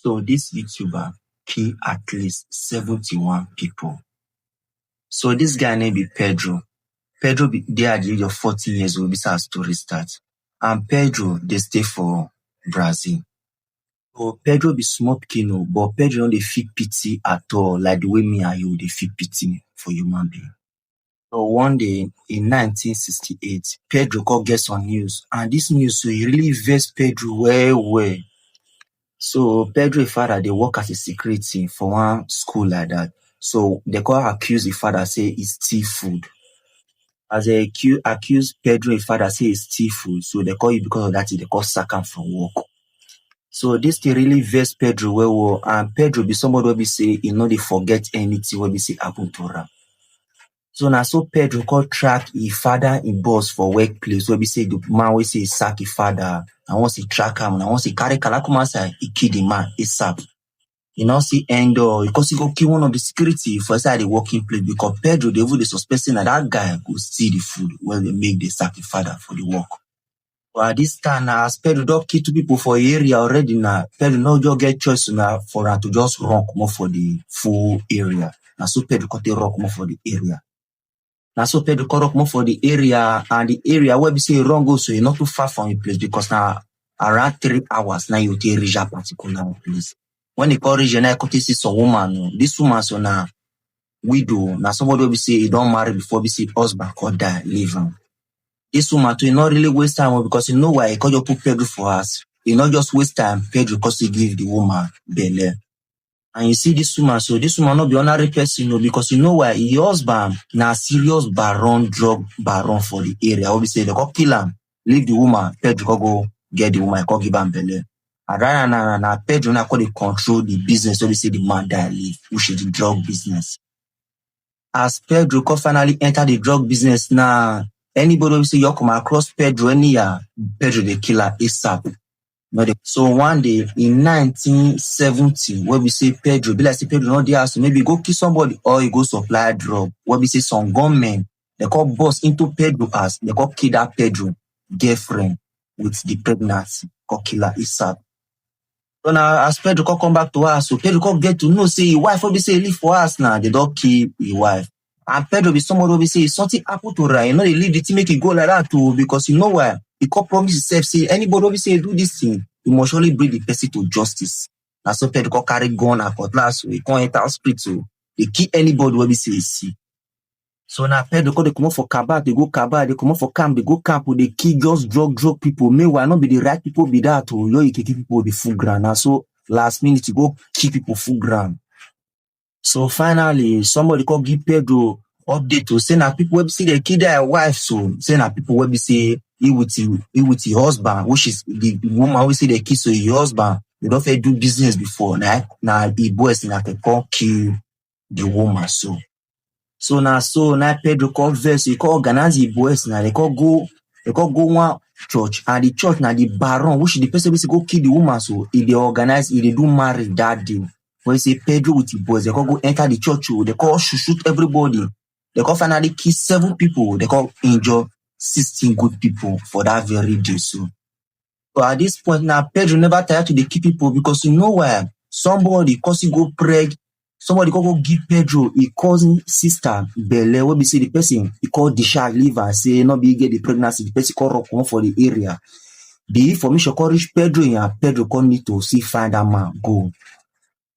So this YouTuber killed at least 71 people. So this guy named be Pedro. Pedro they at the age of 14 years old, this has story start. And Pedro, they stay for Brazil. So Pedro be small pikin, but Pedro don't dey feel pity at all, like the way me and you dey feel pity for human being. So one day in 1968, Pedro come get some news, and this news so e really vex Pedro well. So Pedro father dey work as a security for one school like that. So they come accuse the father say he steal food. As they accuse Pedro father say he steal food, so they call you because of that, they call sack am from work. So this thing really vex Pedro well, and Pedro be somebody wey be say he no dey forget anything wey be say happen to am. So na so Pedro come track his father in boss for workplace wey be say the man wey say he sack his father, and once he track am, and once he carry kala come outside, he kill the man ASAP. He now see end up because he go kill one of the security for inside the working place, because Pedro dey even dey suspect say na that guy go steal the food when they make the sack his father for the work. But at this time now, as Pedro don kill 2 people for area already now, Pedro no just get choice now for am to just run comot for the full area. Na so Pedro come take run comot for the area. Na so Pedro come run comot for the area, and the area where be say he run go, so e not too far from the place, because now around 3 hours now you take reach that particular place. When he come reach there, now he come see some woman. This woman so na widow, na somebody wey be say he don marry before, be say husband come die, leave am. This woman too, he not really waste time, because you know why he can't just put Pedro for us. He not just waste time, Pedro, because he give the woman belle. And you see this woman, so this woman not be ordinary person, because you know why his husband na serious drug baron for the area. Obviously, they go kill him, leave the woman, Pedro go get the woman, go give him belle. And right now, Pedro now they control the business, so they say the man die leave, which is the drug business. As Pedro finally enter the drug business now, anybody will say you come across Pedro any year, Pedro the killer ASAP. So one day in 1970, where we say Pedro, be like say Pedro not there, so maybe go kill somebody or he go supply drug. Where we say some gunmen, they call boss into Pedro house, they call kill that Pedro girlfriend with the pregnancy, call killer ASAP. So now as Pedro come back to us, so Pedro get to know say his wife will be say leave for us now, they don't kill his wife. And Pedro be somebody will be say something happen to her, you know they leave the thing make it go like that too, because you know why? He can't promise himself, say anybody will be say do this thing, he must surely bring the person to justice. And so Pedro carry gun and cutlass, so he can't enter hospital. They kill anybody will be say see. So now Pedro they come out for Kabak, they go Kabak, they come out for camp, they go camp, they kill just drug people. Meanwhile, not be the right people be that, or you can kill people the full ground. Now so last minute you go kill people full ground. So finally, somebody come give Pedro update to say that people will see they kill their wife, so say that people will be say he with your husband, which is the woman we say they kill, so your husband, they don't do business before. Now the boys in that come kill the woman, so now Pedro call verse, he call organize the boys now, they call go one church, and the church now the baron, which is the person we say go kill the woman, so if they organize, if they do marry that day. When you say Pedro with the boys, they call go enter the church, they call shoot everybody. They call finally kill 7 people, they call injure 16 good people for that very day. So at this point now, Pedro never tired to the kill people, because you know why? Somebody cause he go preg, somebody go give Pedro a cousin sister belle, what be say the person he call the child leave and say not be get the pregnancy, the person call rock for the area. The information call reach Pedro, and Pedro call need to see find that man go.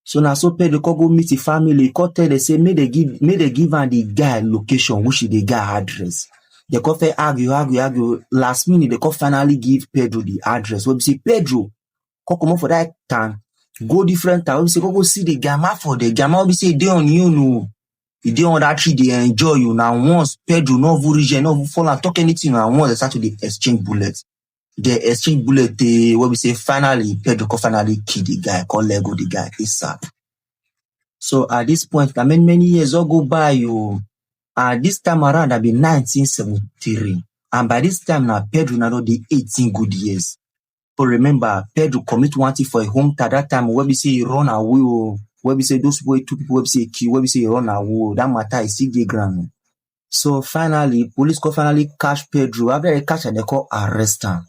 So now so Pedro go meet the family, tell they say may they give him the guy location, which is the guy address. They come argue. Last minute they come finally give Pedro the address. We say Pedro, come for that town, go different town. We say go see the gamma for the gamma. We say they on you no, if they on that tree they enjoy you. Now once Pedro no region, no fall and talk anything, and once they start to the exchange bullets. The exchange bullet, what we say finally, Pedro finally kill the guy, call Lego the guy ASAP. So at this point, many years all go by you. And this time around, that be 1973. And by this time now, Pedro now the 18 good years. So remember, Pedro commit one thing for a home at that time, where we say he run away, where we say those 2 people, where we say kill, where we say he run away, that matter is still ground. So finally, police finally catch Pedro. After they catch him, they call arrest him.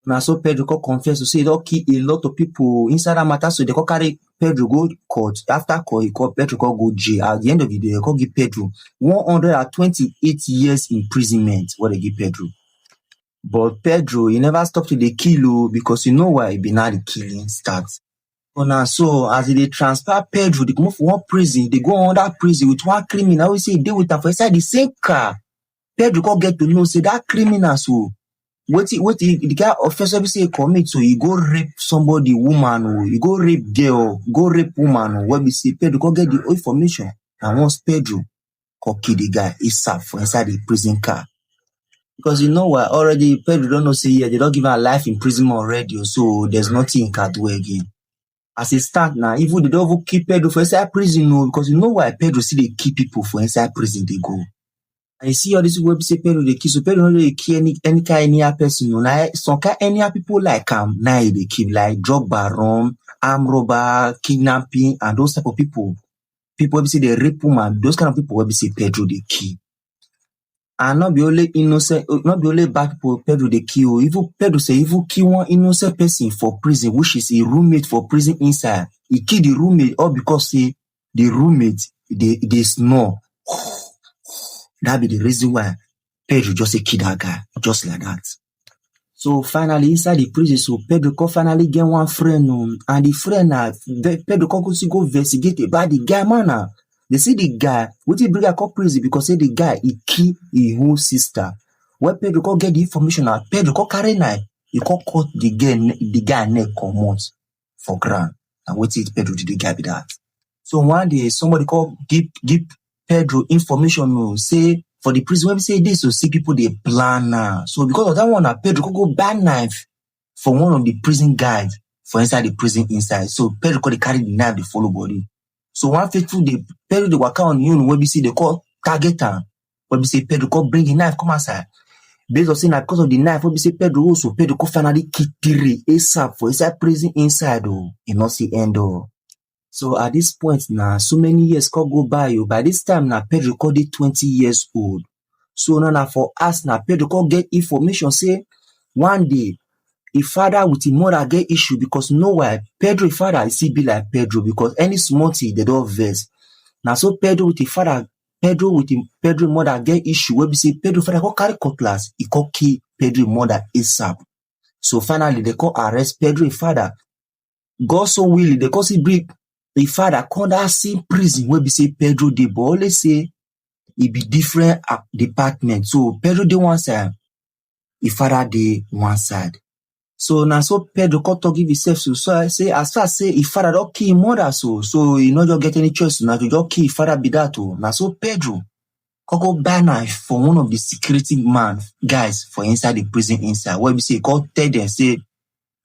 Now so Pedro come confess to say he don kill a lot of people inside that matter, so they come carry Pedro go court. After court, Pedro come go jail. At the end of the day, they come give Pedro 128 years imprisonment. What they give Pedro. But Pedro, he never stopped to the kill because you know why he be now the killing starts. So as they transfer Pedro, they come from one prison, they go another prison with one criminal. We say they with them for inside the same car. Pedro come get to know say that criminal so what the guy offense we say commit, so he go rape somebody, woman, or he go rape girl, go rape woman, or what we say Pedro come get the information. And once Pedro come kill the guy, he serve for inside the prison car. Because you know what, already Pedro don't know say yeah, they don't give her life imprisonment already, so there's nothing he can do again. As it start now, even they don't even keep Pedro for inside prison, no, because you know why Pedro see they keep people for inside prison, they go. And you see all this web say Pedro they kill, so Pedro don't really kill any kind of person, no. Now some kind any people like now they keep like drug baron, arm robber, kidnapping, and those type of people. People will say they rape woman, those kind of people will say Pedro they kill. And not be only innocent, not be only bad people Pedro they kill. Even Pedro say even kill one innocent person for prison, which is a roommate for prison inside. He kill the roommate all because say the roommate they snore. That be the reason why Pedro just kill that guy, just like that. So finally inside the prison, so Pedro can finally get one friend, and the friend Pedro can go investigate about the guy, man. They see the guy, what he bring a call prison because say the guy he kill his own sister. When Pedro can get the information, Pedro can carry knife, he can cut the guy neck comot for ground. And what did Pedro did the guy be that? So one day somebody call give Pedro information, say for the prison when we say this, so see people they plan now. So because of that one, Pedro could go buy knife for one of the prison guards for inside the prison inside. So Pedro could carry the knife, the follow body. So one faithful day, Pedro they work on you, when we see they call target time. When we say Pedro could bring the knife, come outside. Based on saying that because of the knife, when we say Pedro also, Pedro could finally kill 3 ASAP for inside prison inside, and not see end. So at this point now, so many years could go by. By this time now, Pedro could be 20 years old. So now for us now, Pedro could get information, say one day, a father with his mother get issue because nowhere Pedro father is still be like Pedro because any small thing they don't vex. Now so Pedro with his father, Pedro mother get issue where we say Pedro father go carry cutlass, he go kill Pedro mother ASAP. So finally they go arrest Pedro father. God so willing, they go see bring the father come that same prison where we say Pedro dey, but always say it be different department. So Pedro dey one side, his father dey one side. So now so Pedro come to give himself, so I say as far as say his father don't kill his mother, so he not just get any choice now to just kill his father be that too. Now so Pedro come go buy knife for one of the security man guys for inside the prison inside. Where we say come tell them say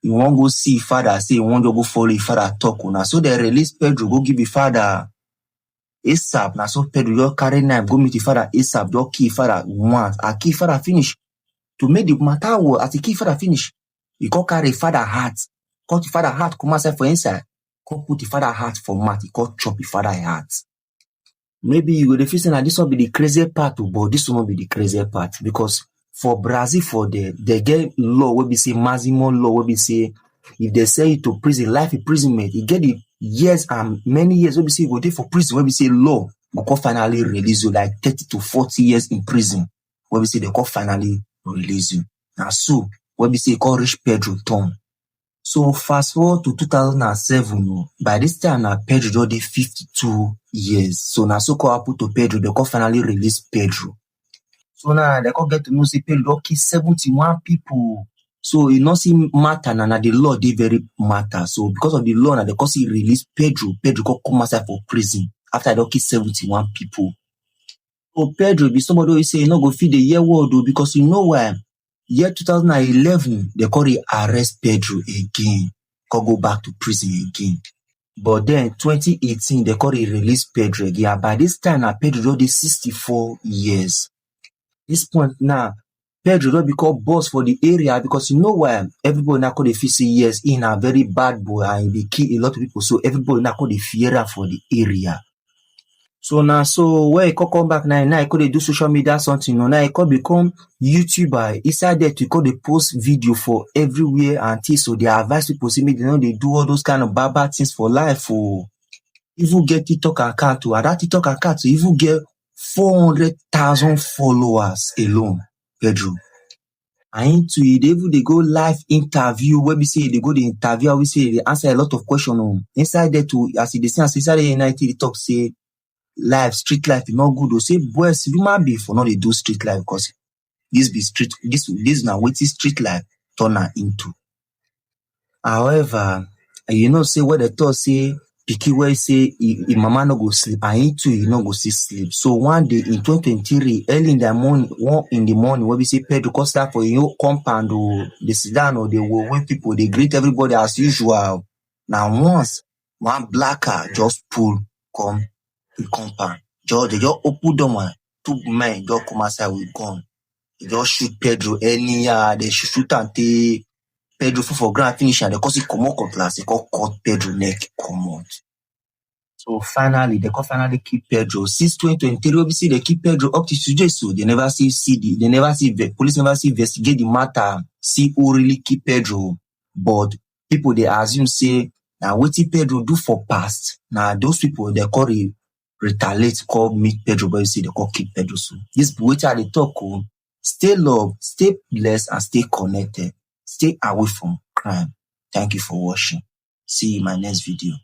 you won't go see his father, say you won't go follow his father talk. Now so they release Pedro, go give his father ASAP. Now so Pedro just carry knife, go meet his father ASAP, just kill his father once. I kill his father finish. To make the matter worse, as he kill his father finish, he can carry father heart. Cut the father heart, come outside for inside. Come put the father heart for mat. He can chop the father heart. Maybe you will feel that this will be the crazy part, but this will not be the crazy part. Because for Brazil, for they get law where we say maximum law, where we say if they say you to prison, life imprisonment, you get the years and many years where we say you go there for prison, where we say law, we can finally release you like 30 to 40 years in prison. Where we say they can finally release you. Now so when we say call reach Pedro turn. So fast forward to 2007, by this time now Pedro did 52 years. So now so call happen to Pedro, they can finally release Pedro. So now they can get to know say Pedro kill 71 people. So it not see matter now the law they very matter. So because of the law now they can see release Pedro can come outside for prison after they kill 71 people. So Pedro be somebody who say you not go feed the year world because you know why. Year 2011, they call it arrest Pedro again. Can go back to prison again. But then 2018, they call it release Pedro again. By this time, now Pedro did 64 years. This point now, Pedro don't become boss for the area because you know why everybody now call the 50 years in a very bad boy and they kill a lot of people. So everybody now call the fear for the area. So now, so where he come back now he could dey do social media something, now he could become YouTuber. Inside that, he could dey post video for everywhere and things. So they advise people, say, make they do all those kind of bad things for life. Oh, even get TikTok account, and that TikTok account even get 400,000 followers alone, Pedro. And they even they go live interview where we say they go the interview, we say they answer a lot of questions. Inside there too, as they say, inside the United, they talk say life, street life is not good. They say boys, human being for not they do street life because this be street, this now what is street life turn into. However, say what they thought say pikin wey say him mama no go sleep and him too he no go still sleep. So one day in 2023, early in the morning, 1 in the morning, when we say Pedro come start for him compound or they sit down or they will wait people, they greet everybody as usual. Now once one black car just pull come the compound, they just open door, 2 men just come outside with gun. They just shoot Pedro anyhow, they shoot until Pedro for ground finish and they cause it comot cutlass, they cut Pedro neck comot. So finally, they can finally keep Pedro. Since 2023, obviously they keep Pedro up to today. So they never see the police never see investigate the matter, see who really keep Pedro. But people they assume say now what did Pedro do for past? Now those people they call retaliate, call meet Pedro, but you see they call keep Pedro. So this what they talk. Stay loved, stay blessed, and stay connected. Stay away from crime. Thank you for watching. See you in my next video.